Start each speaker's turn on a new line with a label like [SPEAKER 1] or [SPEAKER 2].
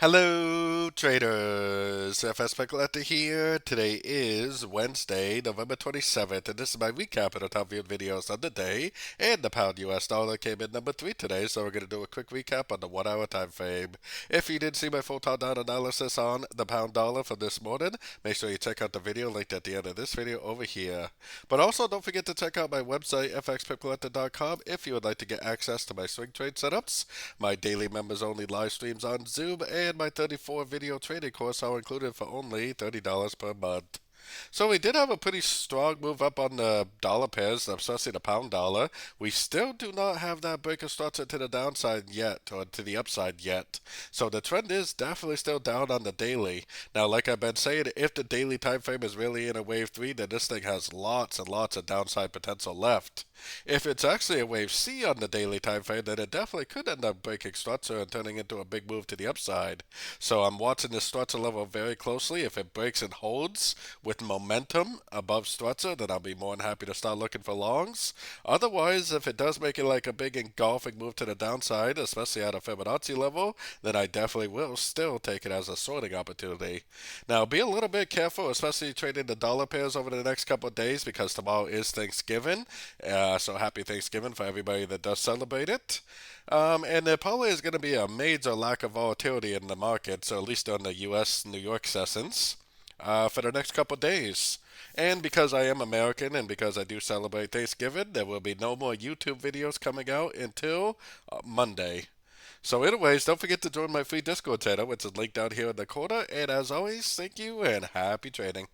[SPEAKER 1] Hello, traders. FX Pip Collector here. Today is Wednesday, November 27th, and this is my recap of the top viewed videos of the day. And the pound US dollar came in number 3 today, so we're going to do a quick recap on the 1 hour time frame. If you didn't see my full top-down analysis on the pound dollar for this morning, make sure you check out the video linked at the end of this video over here. But also, don't forget to check out my website, fxpipcollector.com, if you would like to get access to my swing trade setups, my daily members only live streams on Zoom, and my 34 video trading course are included for only $30 per month. So we did have a pretty strong move up on the dollar pairs, especially the pound dollar. We still do not have that break of structure to the downside yet, or to the upside yet. So the trend is definitely still down on the daily. Now, like I've been saying, if the daily time frame is really in a wave 3, then this thing has lots and lots of downside potential left. If it's actually a wave C on the daily time frame, then it definitely could end up breaking structure and turning into a big move to the upside. So I'm watching this structure level very closely. If it breaks and holds with momentum above structure, then I'll be more than happy to start looking for longs. Otherwise, if it does make it like a big engulfing move to the downside, especially at a Fibonacci level, then I definitely will still take it as a sorting opportunity. Now, be a little bit careful, especially trading the dollar pairs over the next couple of days, because tomorrow is Thanksgiving. So happy Thanksgiving for everybody that does celebrate it. And there probably is going to be a major lack of volatility in the market, so at least on the U.S. New York sessions, for the next couple of days. And because I am American and because I do celebrate Thanksgiving, there will be no more YouTube videos coming out until Monday. So anyways, don't forget to join my free Discord channel, which is linked down here in the corner. And as always, thank you and happy trading.